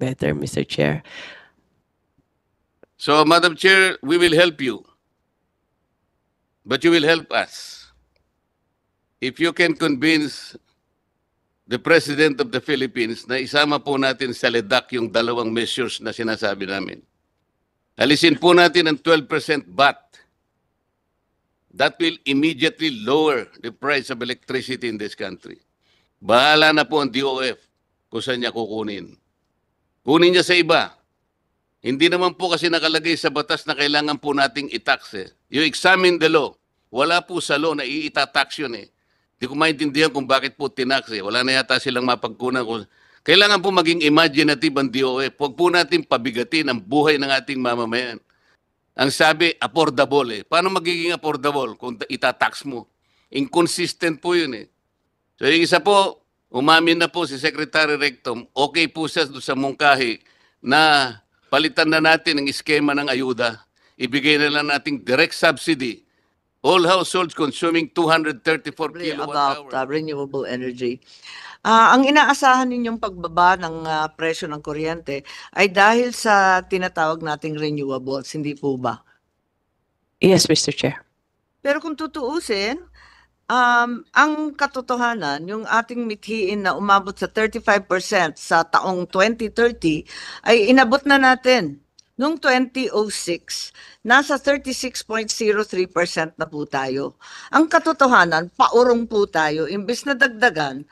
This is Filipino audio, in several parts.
better, Mr. Chair. So, Madam Chair, we will help you. But you will help us. If you can convince the President of the Philippines na isama po natin sa LEDAC yung dalawang measures na sinasabi namin. Alisin po natin ang 12% VAT. That will immediately lower the price of electricity in this country. Bahala na po ang DOF kung saan niya kukunin. Kunin niya sa iba. Hindi naman po kasi nakalagay sa batas na kailangan po nating i-tax eh. You examine the law. Wala po sa law na i-tax yun eh. Hindi ko maintindihan kung bakit po tinax eh. Wala na yata silang mapagkunan. Kailangan po maging imaginative ang DOF. Huwag po natin pabigatin ang buhay ng ating mamamayan. Ang sabi, affordable eh. Paano magiging affordable kung itatax mo? Inconsistent po yun eh. So yung isa po, umamin na po si Secretary Rectum, okay po siya sa mungkahi na palitan na natin ang eskema ng ayuda. Ibigay na lang nating direct subsidy. All households consuming 234 kilowatt about renewable energy. Ang inaasahan ninyong pagbaba ng presyo ng kuryente ay dahil sa tinatawag nating renewables, hindi po ba? Yes, Mr. Chair. Pero kung tutuusin, ang katotohanan, yung ating mithiin na umabot sa 35% sa taong 2030 ay inabot na natin. Noong 2006, nasa 36.03% na po tayo. Ang katotohanan, paurong po tayo. Imbes na dagdagan,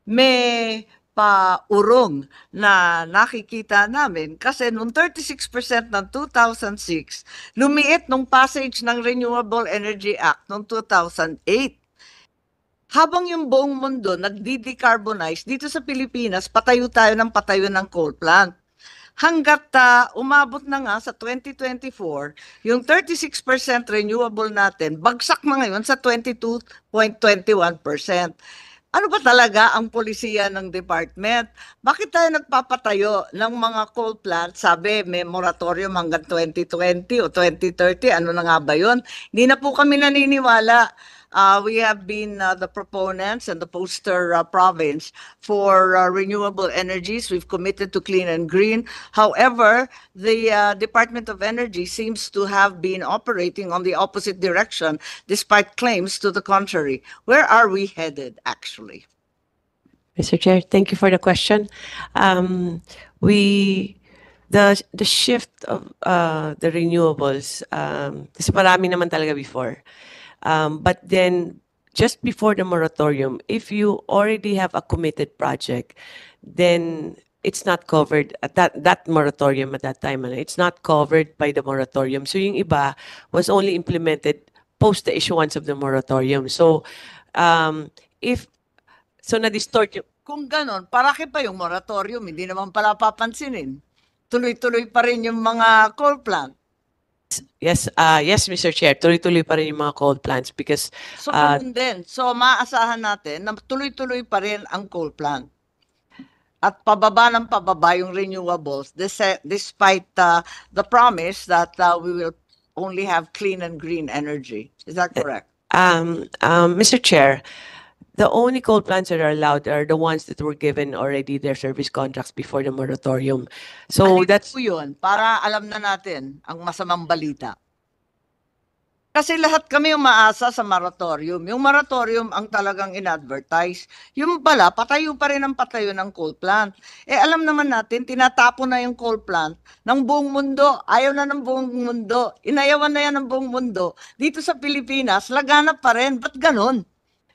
may paurong na nakikita namin kasi noong 36% ng 2006, lumiit nung passage ng Renewable Energy Act noong 2008. Habang yung buong mundo nagdi-decarbonize, dito sa Pilipinas, patayo tayo ng coal plant. Hanggat umabot na nga sa 2024, yung 36% renewable natin, bagsak na ngayon sa 22.21%. Ano ba talaga ang polisiya ng department? Bakit tayo nagpapatayo ng mga coal plant? Sabi, may moratorium hanggang 2020 o 2030. Ano na nga ba yun? Hindi na po kami naniniwala. We have been the proponents and the poster province for renewable energies. We've committed to clean and green. However, the Department of Energy seems to have been operating on the opposite direction despite claims to the contrary. Where are we headed, actually? Mr. Chair, thank you for the question. The shift of the renewables, kasi marami naman talaga before. But then, just before the moratorium, if you already have a committed project, then it's not covered at that moratorium at that time. It's not covered by the moratorium. So yung iba was only implemented post the issuance of the moratorium. So na-distort yung... Kung ganon, parake pa yung moratorium, hindi naman pala papansinin. Tuloy-tuloy pa rin yung mga coal plant. Yes, Mr. Chair, tuloy-tuloy pa rin yung mga coal plants because... So, ganun din. So, maasahan natin na tuloy-tuloy pa rin ang coal plant. At pababa ng pababa yung renewables despite the promise that we will only have clean and green energy. Is that correct? Mr. Chair, the only coal plants that are allowed are the ones that were given already their service contracts before the moratorium. So that's yun, para alam na natin ang masamang balita. Kasi lahat kami umaasa sa moratorium. Yung moratorium ang talagang in-advertise. Yung pala, patayo pa rin ang patayo ng coal plant. Alam naman natin, tinatapo na yung coal plant ng buong mundo. Ayaw na ng buong mundo. Inayawan na yan ng buong mundo. Dito sa Pilipinas, laganap pa rin. Ba't ganon?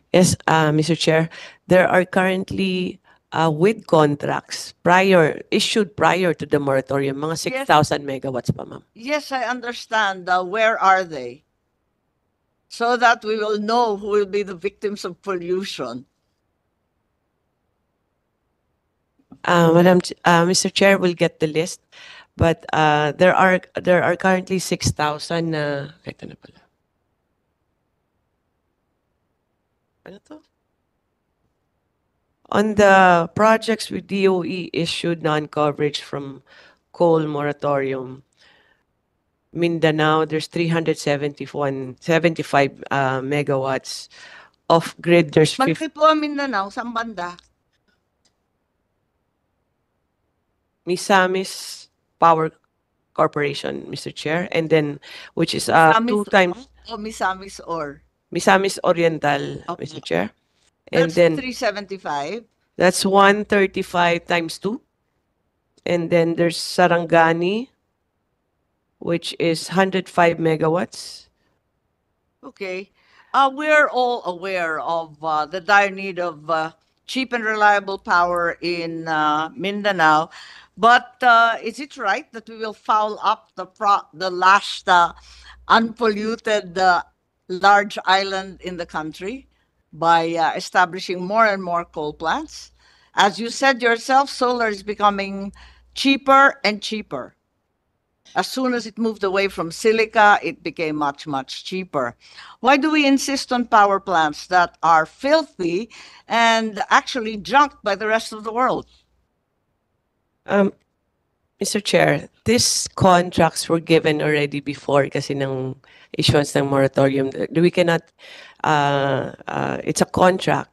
Yes, Mr. Chair, there are currently with contracts issued prior to the moratorium, mga 6,000 megawatts pa, ma'am. Yes, I understand. Where are they? So that we will know who will be the victims of pollution. Mr. Chair will get the list, but there are currently 6,000 ito na pala. Ano to? On the projects with DOE issued non-coverage from coal moratorium, Mindanao, there's 375 megawatts. Off-grid, there's 50. Malaki po ang Mindanao, saan banda? Misamis Power Corporation, Mr. Chair, and then which is Misamis two times o Misamis or? Misamis Oriental, Okay. Mr. Chair. And That's then 375. that's 135 times 2. And then there's Sarangani, which is 105 megawatts. Okay. We're all aware of the dire need of cheap and reliable power in Mindanao. But is it right that we will foul up the last unpolluted large island in the country by establishing more and more coal plants? As you said yourself, solar is becoming cheaper and cheaper. As soon as it moved away from silica, it became much, much cheaper. Why do we insist on power plants that are filthy and actually junked by the rest of the world? Mr. Chair, these contracts were given already before kasi ng issuance ng moratorium. We cannot, it's a contract.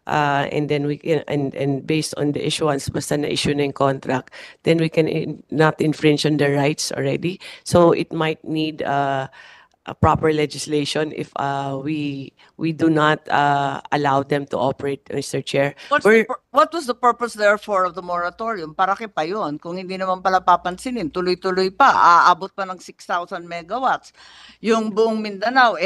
And then we can, and based on the issuance, basta na-issue na yung contract, then we can not infringe on their rights already. So it might need a proper legislation if we do not allow them to operate, Mr. Chair. What was the purpose therefore of the moratorium? Para kay pa yun. Kung hindi naman pala papansinin, tuloy-tuloy pa, aabot pa ng 6,000 megawatts. Yung buong Mindanao,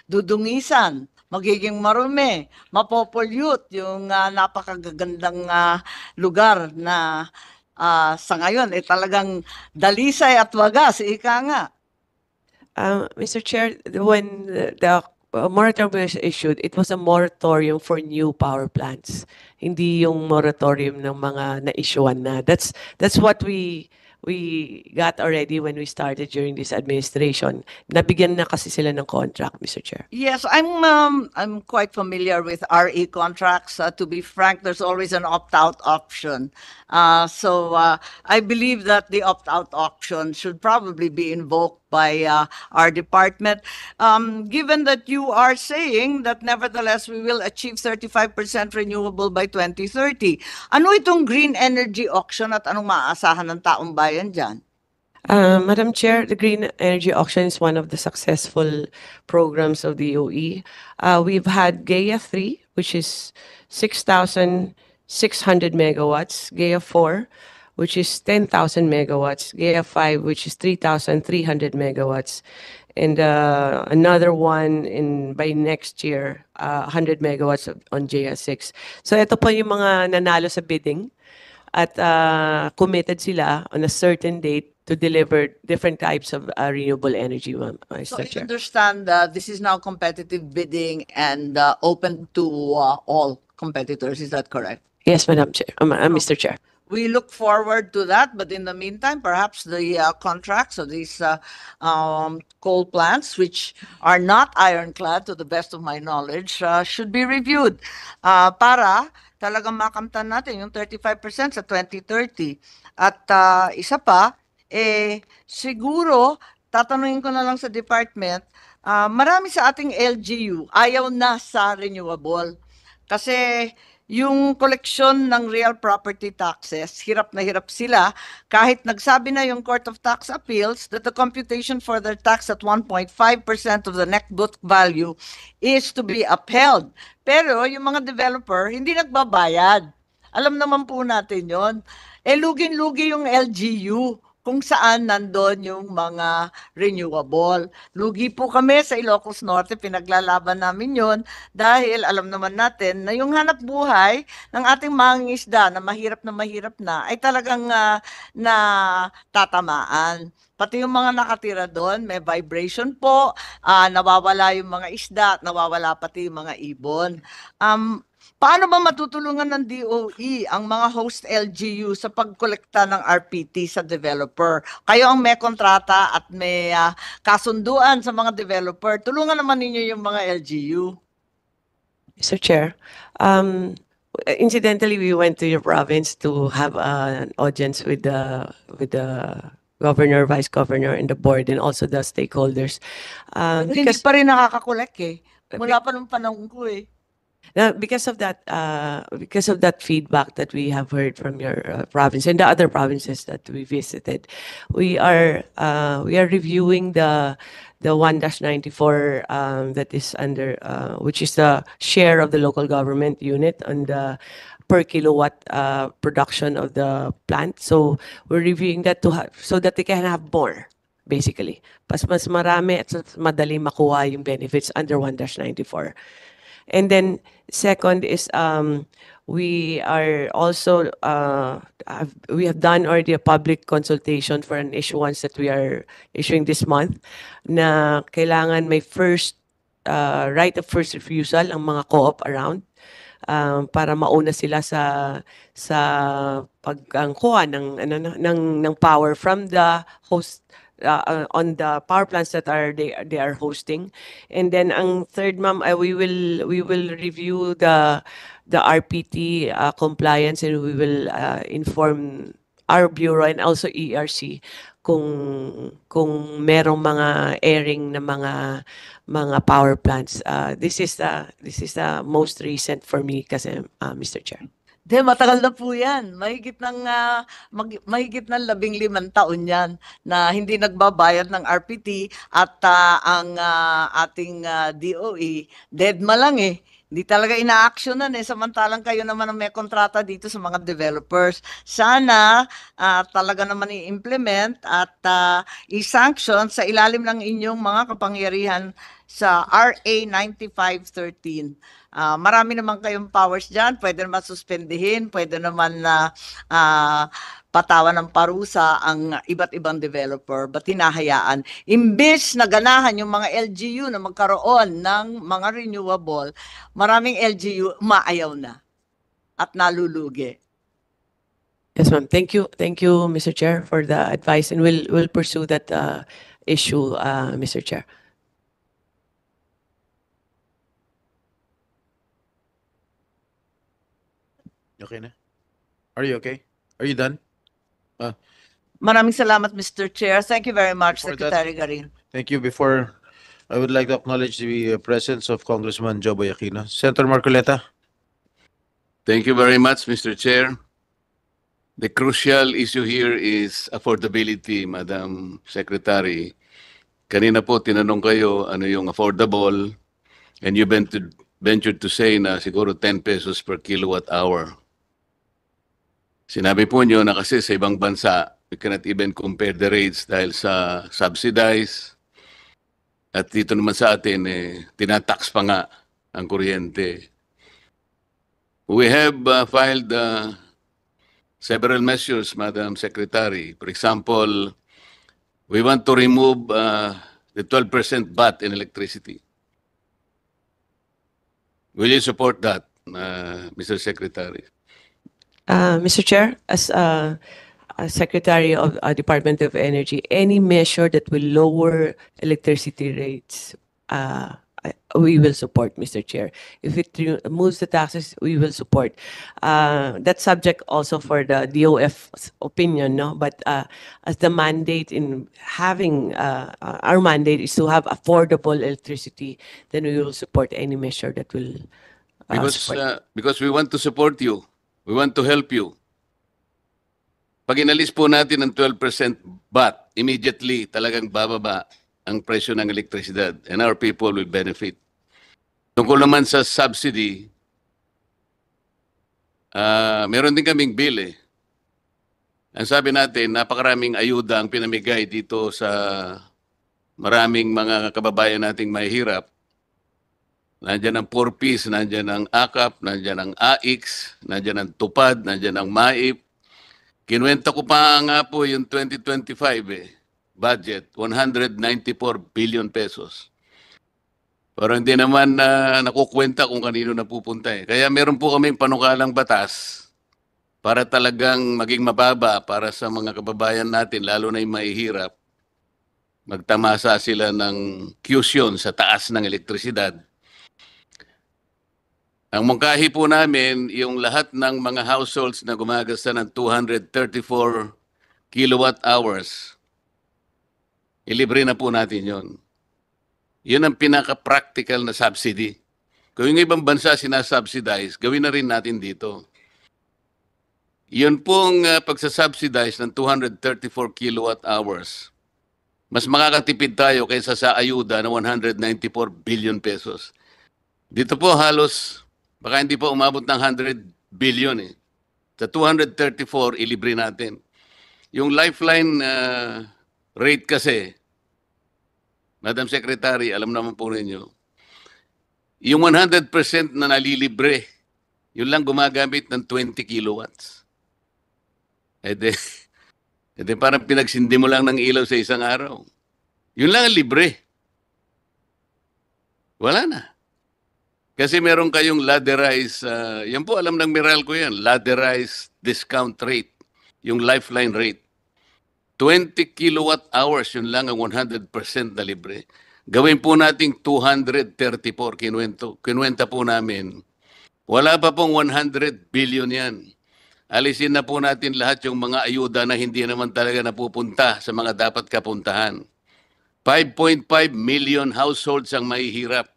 dudungisan, magiging marumi, mapopollute yung napakagagandang lugar na sa ngayon, talagang dalisay at wagas, ika nga. Mr. Chair, when the moratorium was issued, it was a moratorium for new power plants. Hindi yung moratorium ng mga na-issuean na. That's what we got already when we started during this administration. Nabigyan na kasi sila ng contract, Mr. Chair. Yes, I'm quite familiar with RE contracts. To be frank, there's always an opt-out option. So I believe that the opt-out option should probably be invoked by our department. Given that you are saying that nevertheless we will achieve 35% renewable by 2030, ano itong green energy auction at anong maaasahan ng taong bayan dyan? Madam Chair, the Green Energy Auction is one of the successful programs of the OE. We've had GAIA 3, which is 6,600 megawatts, GAIA 4, which is 10,000 megawatts, GAIA 5, which is 3,300 megawatts, and another one by next year, 100 megawatts on GAIA 6. So ito po yung mga nanalo sa bidding at committed sila on a certain date to deliver different types of renewable energy, Mr. So I Chair. understand this is now competitive bidding and open to all competitors. Is that correct? Yes, Madam Chair, Mr. Chair. We look forward to that, but in the meantime, perhaps the contracts of these coal plants, which are not ironclad to the best of my knowledge, should be reviewed para talagang makamtan natin yung 35% sa 2030. At isa pa, siguro, tatanungin ko na lang sa department, marami sa ating LGU ayaw na sa renewable. Kasi yung koleksyon ng real property taxes, hirap na hirap sila kahit nagsabi na yung Court of Tax Appeals that the computation for their tax at 1.5% of the net book value is to be upheld. Pero yung mga developer, hindi nagbabayad. Alam naman po natin yon. Lugin-lugi yung LGU kung saan nandun yung mga renewable. Lugi po kami sa Ilocos Norte, pinaglalaban namin yon dahil alam naman natin na yung hanap buhay ng ating mangingisda na mahirap na ay talagang tatamaan. Pati yung mga nakatira doon, may vibration po, nawawala yung mga isda, nawawala pati yung mga ibon. Paano ba matutulungan ng DOE ang mga host LGU sa pagkolekta ng RPT sa developer? Kayo ang may kontrata at may kasunduan sa mga developer. Tulungan naman ninyo yung mga LGU. Mr. Chair, incidentally, we went to your province to have an audience with the governor, vice governor, and the board, and also the stakeholders. Hindi pa rin nakakakolek eh. Mula pa nung panahon ko eh. Now, because of that feedback that we have heard from your province and the other provinces that we visited, we are reviewing the 1-94 that is under which is the share of the local government unit on the per kilowatt production of the plant. So we're reviewing that so that they can have more. Basically, mas marami at madali makuha yung benefits under 1-94. And then second is we are also we have done already a public consultation for an issuance that we are issuing this month na kailangan may right of first refusal ang mga co-op around para mauna sila sa pagkuha ng power from the host on the power plants that they are hosting. And then ang third, ma'am, we will review the RPT compliance, and we will inform our bureau and also ERC kung merong mga airing na mga power plants. This is the most recent for me kasi Mr. Chair. Di, matagal na po yan. Mahigit ng 15 taon yan na hindi nagbabayad ng RPT at ang ating DOE, deadma lang eh. Hindi talaga ina-actionan eh. Samantalang kayo naman ang may kontrata dito sa mga developers. Sana talaga naman i-implement at i-sanction sa ilalim ng inyong mga kapangyarihan sa RA 9513. Marami naman kayong powers dyan. Pwede naman suspendihin, pwede naman na patawan ng parusa ang iba't ibang developer. Ba't hinahayaan? Imbes na ganahan yung mga LGU na magkaroon ng mga renewable, maraming LGU umaayaw na at nalulugi. Yes, ma'am. Thank you, Mr. Chair, for the advice, and we'll pursue that issue, Mr. Chair. Okay na? Are you okay? Are you done? Maraming salamat, Mr. Chair. Thank you very much, For that- Secretary Garin. Thank you. Before, I would like to acknowledge the presence of Congressman Joboy Aquino. Senator Marcoleta. Thank you very much, Mr. Chair. The crucial issue here is affordability, Madam Secretary. Kanina po tinanong kayo ano yung affordable, and you ventured to say na siguro 10 pesos per kilowatt hour. Sinabi po nyo na kasi sa ibang bansa, we cannot even compare the rates dahil sa subsidized. At dito naman sa atin, tinatax pa nga ang kuryente. We have filed several measures, Madam Secretary. For example, we want to remove the 12% VAT in electricity. Will you support that, Mr. Secretary? Mr. Chair, as Secretary of Department of Energy, any measure that will lower electricity rates, we will support, Mr. Chair. If it removes the taxes, we will support. That's subject also for the DOF's opinion, no? But as the mandate in having, our mandate is to have affordable electricity, then we will support any measure that will support. Because we want to support you. We want to help you. Pag inalis po natin ng 12% VAT, immediately talagang bababa ang presyo ng elektrisidad, and our people will benefit. Tungkol naman sa subsidy, meron din kaming bill eh. Ang sabi natin, napakaraming ayuda ang pinamigay dito sa maraming mga kababayan nating mahihirap. Nandiyan ang 4Ps, nandiyan ang AKAP, nandiyan ang AIX, nandiyan ang TUPAD, nandiyan ang MAIP. Kinuwenta ko pa nga po yung 2025 budget, 194 billion pesos. Pero hindi naman nakukwenta kung kanino napupunta eh. Kaya meron po kaming panukalang batas para talagang maging mababa para sa mga kababayan natin, lalo na yung mahihirap. Magtamasa sila ng cushion sa taas ng elektrisidad. Ang mungkahi po namin, yung lahat ng mga households na gumagasta ng 234 kilowatt hours, ilibre na po natin yon. Yun ang pinaka-practical na subsidy. Kung yung ibang bansa sinasubsidize, gawin na rin natin dito. Yun pong pagsasubsidize ng 234 kilowatt hours, mas makakatipid tayo kaysa sa ayuda ng 194 billion pesos. Dito po halos, baka hindi pa umabot ng 100 billion eh. Sa 234, ilibre natin. Yung lifeline rate kasi, Madam Secretary, alam naman po ninyo, yung 100% na nalilibre, yun lang gumagamit ng 20 kilowatts. Eh de parang pinagsindi mo lang ng ilaw sa isang araw. Yun lang ang libre. Wala na. Kasi meron kayong ladderized, yan po alam ng Meralco yan, ladderized discount rate, yung lifeline rate. 20 kilowatt hours, yun lang ang 100% na libre. Gawin po nating 234, kinuwenta po namin. Wala pa pong 100 billion yan. Alisin na po natin lahat yung mga ayuda na hindi naman talaga napupunta sa mga dapat kapuntahan. 5.5 million households ang mahihirap.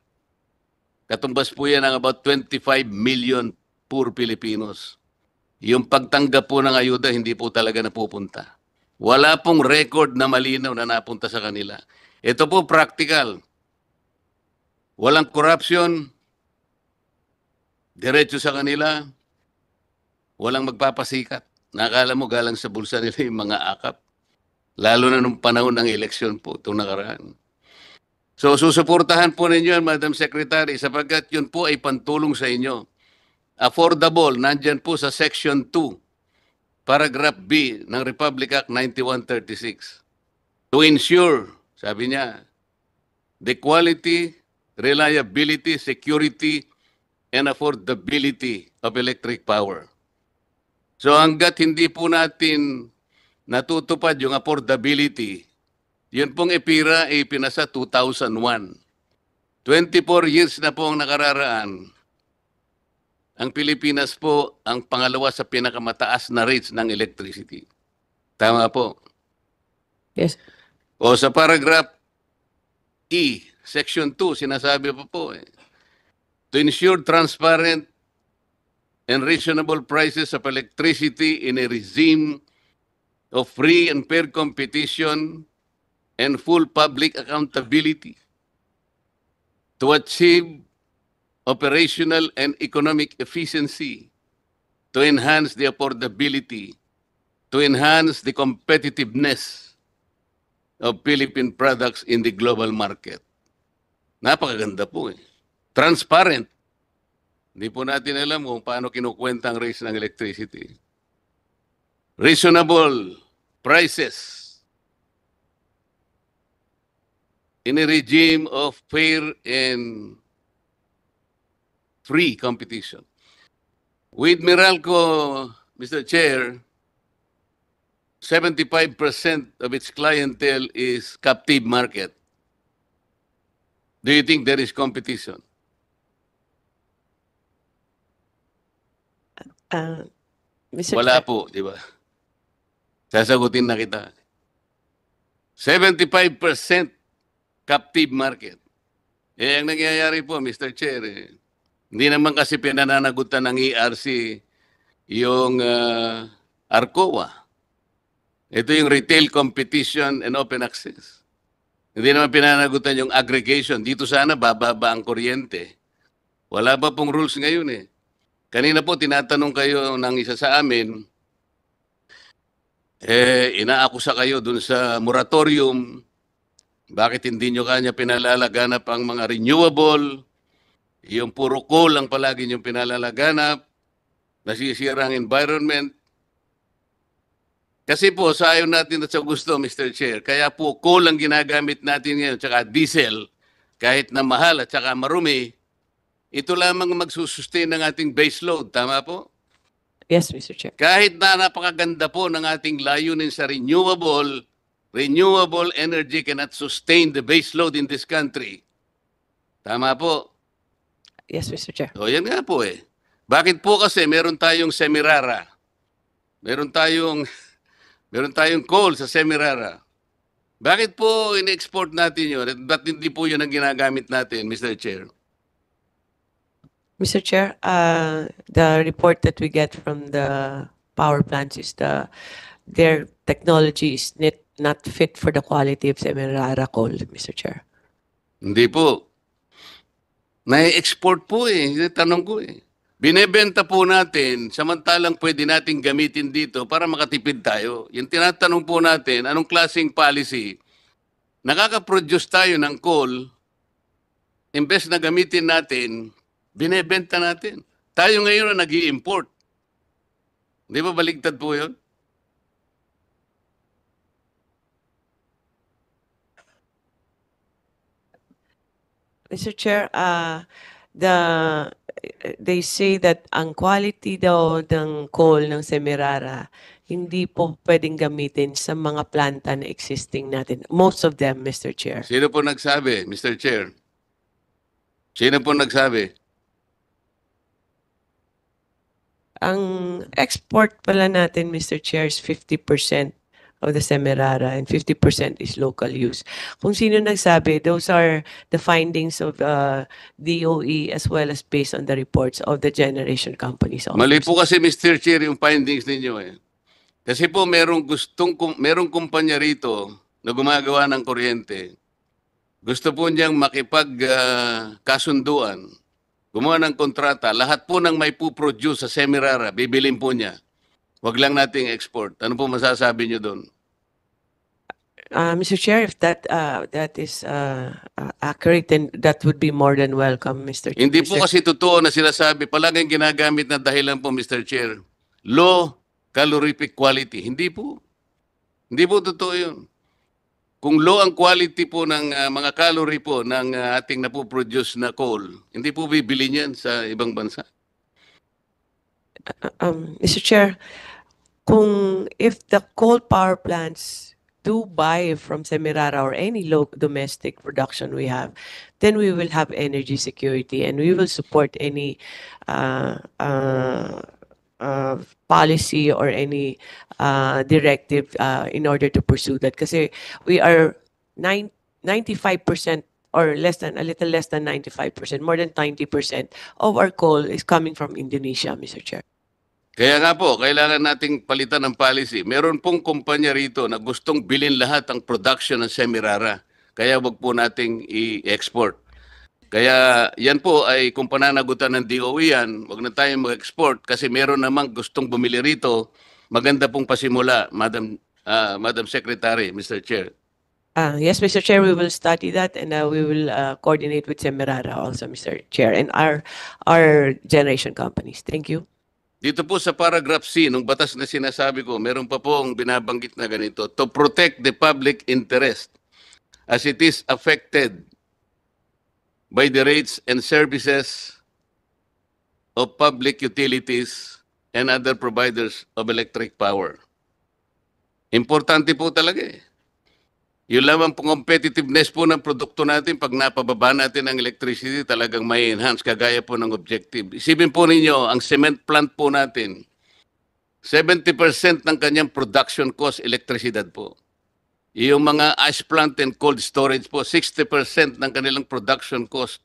Katumbas po yan ang about 25 million poor Filipinos. Yung pagtanggap po ng ayuda, hindi po talaga napupunta. Wala pong record na malinaw na napunta sa kanila. Ito po practical. Walang corruption, diretso sa kanila, walang magpapasikat. Nakala mo galang sa bulsa nila yung mga akap. Lalo na nung panahon ng eleksyon po, itong nakaraan. So susuportahan po ninyo yan, Madam Secretary, sapagkat yun po ay pantulong sa inyo. Affordable, nandyan po sa Section 2, Paragraph B ng Republic Act 9136. To ensure, sabi niya, the quality, reliability, security, and affordability of electric power. So hanggat hindi po natin natutupad yung affordability, yun pong EPIRA ay pinasa 2001. 24 years na po ang nakararaan. Ang Pilipinas po ang pangalawa sa pinakamataas na rates ng electricity. Tama po. Yes. O sa paragraph E, Section 2, sinasabi po to ensure transparent and reasonable prices of electricity in a regime of free and fair competition and full public accountability to achieve operational and economic efficiency, to enhance the affordability, to enhance the competitiveness of Philippine products in the global market. Napakaganda po eh. Transparent. Hindi po natin alam kung paano kinukwenta ang rates ng electricity. Reasonable prices in a regime of fair and free competition. With Meralco, Mr. Chair, 75% of its clientele is captive market. Do you think there is competition? Mr. Wala Chair, po, di ba? Sasagutin na kita. 75% captive market. Ang nangyayari po, Mr. Chair, hindi naman kasi pinananagutan ng ERC yung ARCOA. Ito yung retail competition and open access. Hindi naman pinananagutan yung aggregation. Dito sana bababa ang kuryente. Wala pa pong rules ngayon eh. Kanina po tinatanong kayo ng isa sa amin, inaakusa kayo dun sa moratorium. Bakit hindi nyo kanya pinalalaganap ang mga renewable? Yung puro coal ang palagi nyo pinalalaganap. Nasisira ang environment. Kasi po, sa ayaw natin at sa gusto, Mr. Chair, kaya po coal ang ginagamit natin ngayon, tsaka diesel, kahit na mahal at tsaka marumi, ito lamang magsusustain ng ating base load. Tama po? yes, Mr. Chair. Kahit na napakaganda po ng ating layunin sa renewable energy cannot sustain the base load in this country. Tama po? Yes, Mr. Chair. O yan nga po eh. Bakit po kasi meron tayong Semirara? Meron tayong coal sa Semirara. Bakit po in-export natin yun? Ba't hindi po yun ang ginagamit natin, Mr. Chair? Mr. Chair, the report that we get from the power plants is their technology is not fit for the quality of Semirara coal, Mr. Chair. Hindi po. Na-export po eh. Yung tanong ko eh. Binebenta po natin, samantalang pwede nating gamitin dito para makatipid tayo. Yung tinatanong po natin, anong klaseng policy? Nakaka-produce tayo ng coal, imbes na gamitin natin, binebenta natin. Tayo ngayon na nag-i-import. Di ba baligtad po yun? Mr. Chair, they say that ang quality daw ng coal ng Semirara hindi po pwedeng gamitin sa mga planta na existing natin. Most of them, Mr. Chair. Sino po nagsabi, Mr. Chair? Sino po nagsabi? Ang export pala natin, Mr. Chair, is 50% of the Semirara and 50% is local use. Kung sino nagsabi, those are the findings of DOE as well as based on the reports of the generation companies. Also. Mali po kasi, Mr. Chair, yung findings ninyo eh. Kasi po merong kumpanya rito na gumagawa ng kuryente. Gusto po niyang kasunduan, gumawa ng kontrata, lahat po ng may puproduce sa Semirara, bibilin po niya. Wag lang nating export. Ano po masasabi niyo doon? Mr. Chair, if that is accurate, then that would be more than welcome, Mr. Chair. Hindi po kasi totoo na sinasabi, palaging ginagamit na dahilan po, Mr. Chair. Low calorific quality. Hindi po. Hindi po totoo yun. Kung low ang quality po ng mga calorie po ng ating napoproduce na coal, hindi po bibili niyan sa ibang bansa. Mr. Chair, if the coal power plants do buy from Semirara or any local domestic production we have, then we will have energy security and we will support any policy or any directive in order to pursue that. Kasi we are 95% or a little less than 95%, more than 90% of our coal is coming from Indonesia, Mr. Chair. Kaya nga po, kailangan nating palitan ng policy. Meron pong kumpanya rito na gustong bilhin lahat ang production ng Semirara. Kaya wag po nating i-export. Kaya yan po ay kung pananagutan ng DOE yan, wag na tayong mag-export kasi meron namang gustong bumili rito. Maganda pong pasimula, Madam Secretary, Mr. Chair. Yes, Mr. Chair, we will study that and we will coordinate with Semirara also, Mr. Chair, and our generation companies. Thank you. Dito po sa paragraph C, nung batas na sinasabi ko, meron pa pong binabanggit na ganito, to protect the public interest as it is affected by the rates and services of public utilities and other providers of electric power. Importante po talaga eh. Yung lamang pong competitiveness po ng produkto natin, pag napababa natin ang electricity, talagang may enhance, kagaya po ng objective. Isipin po ninyo, ang cement plant po natin, 70% ng kanyang production cost, elektrisidad po. Yung mga ice plant and cold storage po, 60% ng kanilang production cost,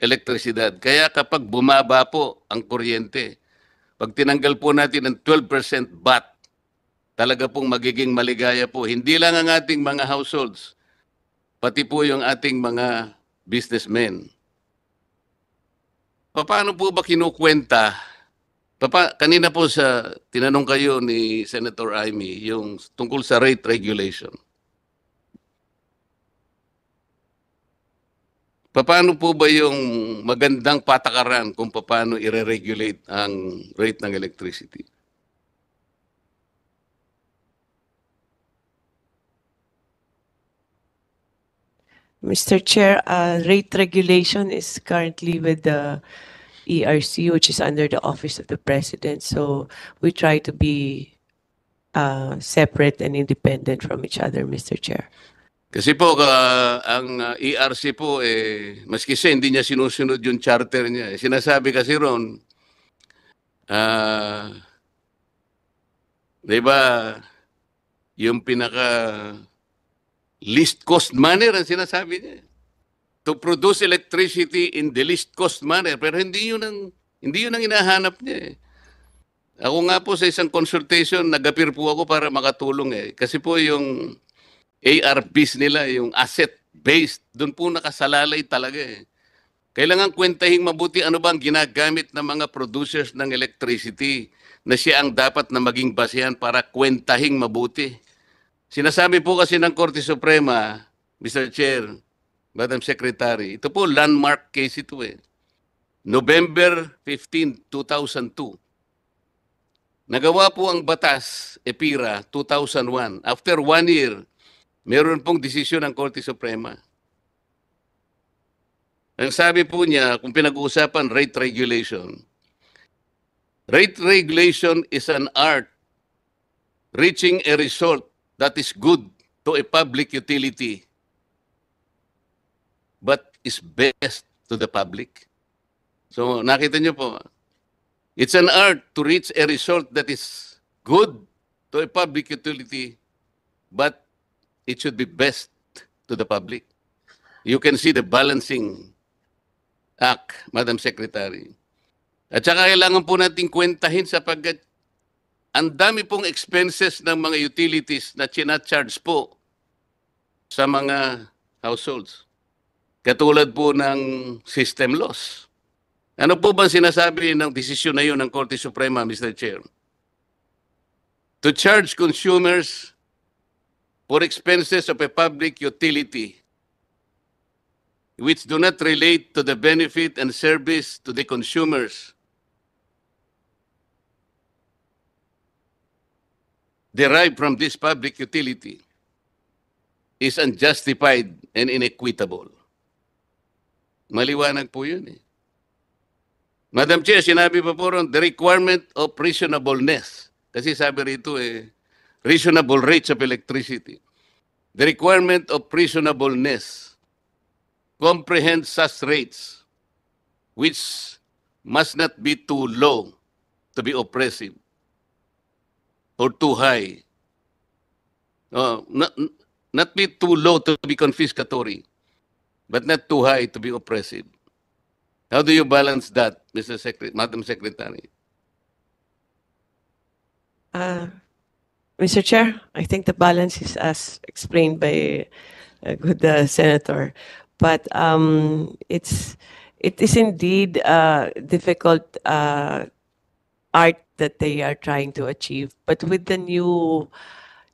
elektrisidad. Kaya kapag bumaba po ang kuryente, pag tinanggal po natin ng 12% VAT, talaga pong magiging maligaya po. Hindi lang ang ating mga households, pati po yung ating mga businessmen. Paano po ba kinukwenta? Kanina po tinanong kayo ni Senator Amy yung tungkol sa rate regulation. Paano po ba yung magandang patakaran kung paano i-regulate ang rate ng electricity? Mr. Chair, rate regulation is currently with the ERC, which is under the Office of the President. So we try to be separate and independent from each other, Mr. Chair. Kasi po, ang ERC po, maski siya, hindi niya sinusunod yung charter niya. Sinasabi kasi ron, di ba, yung least cost manner ang sinasabi niya. To produce electricity in the least cost manner. Pero hindi yun ang Hindi yun ang hinahanap niya eh. Ako nga po sa isang consultation, nag-appear po ako para makatulong eh. Kasi po yung ARPs nila, yung asset-based, doon po nakasalalay talaga eh. Kailangan kwentahing mabuti ano ba ang ginagamit ng mga producers ng electricity na siya ang dapat na maging basehan para kwentahing mabuti. Sinasabi po kasi ng Korte Suprema, Mr. Chair, Madam Secretary, ito po landmark case ito eh. November 15, 2002. Nagawa po ang batas, EPIRA, 2001. After 1 year, meron pong desisyon ng Korte Suprema. Ang sabi po niya, kung pinag-uusapan rate regulation is an art reaching a result that is good to a public utility but is best to the public. So nakita niyo po, it's an art to reach a result that is good to a public utility but it should be best to the public. You can see the balancing act, Madam Secretary. At saka kailangan po natin kwentahin sapagkat ang dami pong expenses ng mga utilities na charge po sa mga households. Katulad po ng system loss. Ano po ba sinasabi ng desisyon na yun ng Korte Suprema, Mr. Chair? To charge consumers for expenses of a public utility which do not relate to the benefit and service to the consumers derived from this public utility is unjustified and inequitable. Maliwanag po yun eh. Madam Chair, sinabi pa po ron, the requirement of reasonableness. Kasi sabi rito eh, reasonable rates of electricity. The requirement of reasonableness comprehends such rates which must not be too low to be oppressive or too high. Not be too low to be confiscatory, but not too high to be oppressive. How do you balance that, Madam Secretary? Mr. Chair, I think the balance is as explained by a good senator, but it is indeed difficult art that they are trying to achieve. But with the new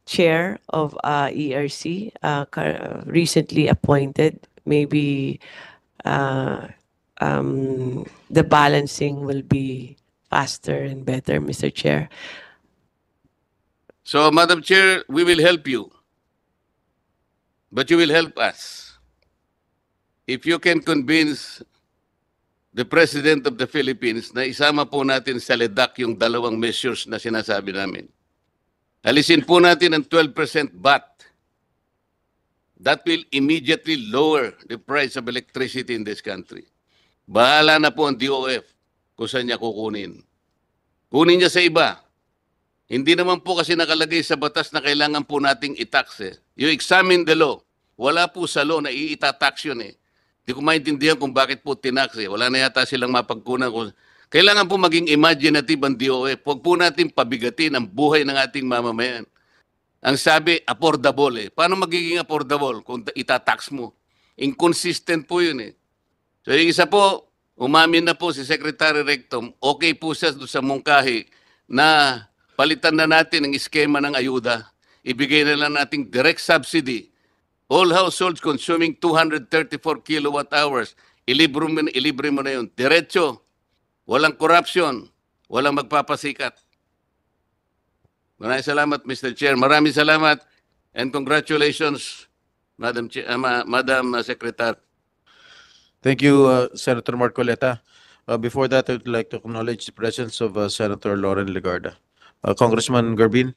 chair of ERC, recently appointed, maybe the balancing will be faster and better, Mr. Chair. So, Madam Chair, we will help you. But you will help us. If you can convince the President of the Philippines na isama po natin sa LEDAC yung dalawang measures na sinasabi namin. Alisin po natin ang 12% VAT. That will immediately lower the price of electricity in this country. Bahala na po ang DOF kung saan niya kukunin. Kunin niya sa iba. Hindi naman po kasi nakalagay sa batas na kailangan po nating i-tax eh. You examine the law. Wala po sa law na i-tax yun eh. Hindi ko maintindihan kung bakit po tinax eh. Wala na yata silang mapagkunan. Kailangan po maging imaginative ang DOF. Huwag po natin pabigatin ang buhay ng ating mamamayan. Ang sabi, affordable eh. Paano magiging affordable kung itatax mo? Inconsistent po yun eh. So yung isa po, umamin na po si Secretary Rectum, okay po siya sa mungkahi na palitan na natin ang eskema ng ayuda. Ibigay na lang nating direct subsidy. All households consuming 234 kilowatt hours, ilibre mo na yun. Diretso, walang corruption, walang magpapasikat. Maraming salamat, Mr. Chair. Maraming salamat and congratulations, Madam Secretary. Thank you, Senator Marcoleta. Before that, I would like to acknowledge the presence of Senator Lauren Legarda. Congressman Garbin.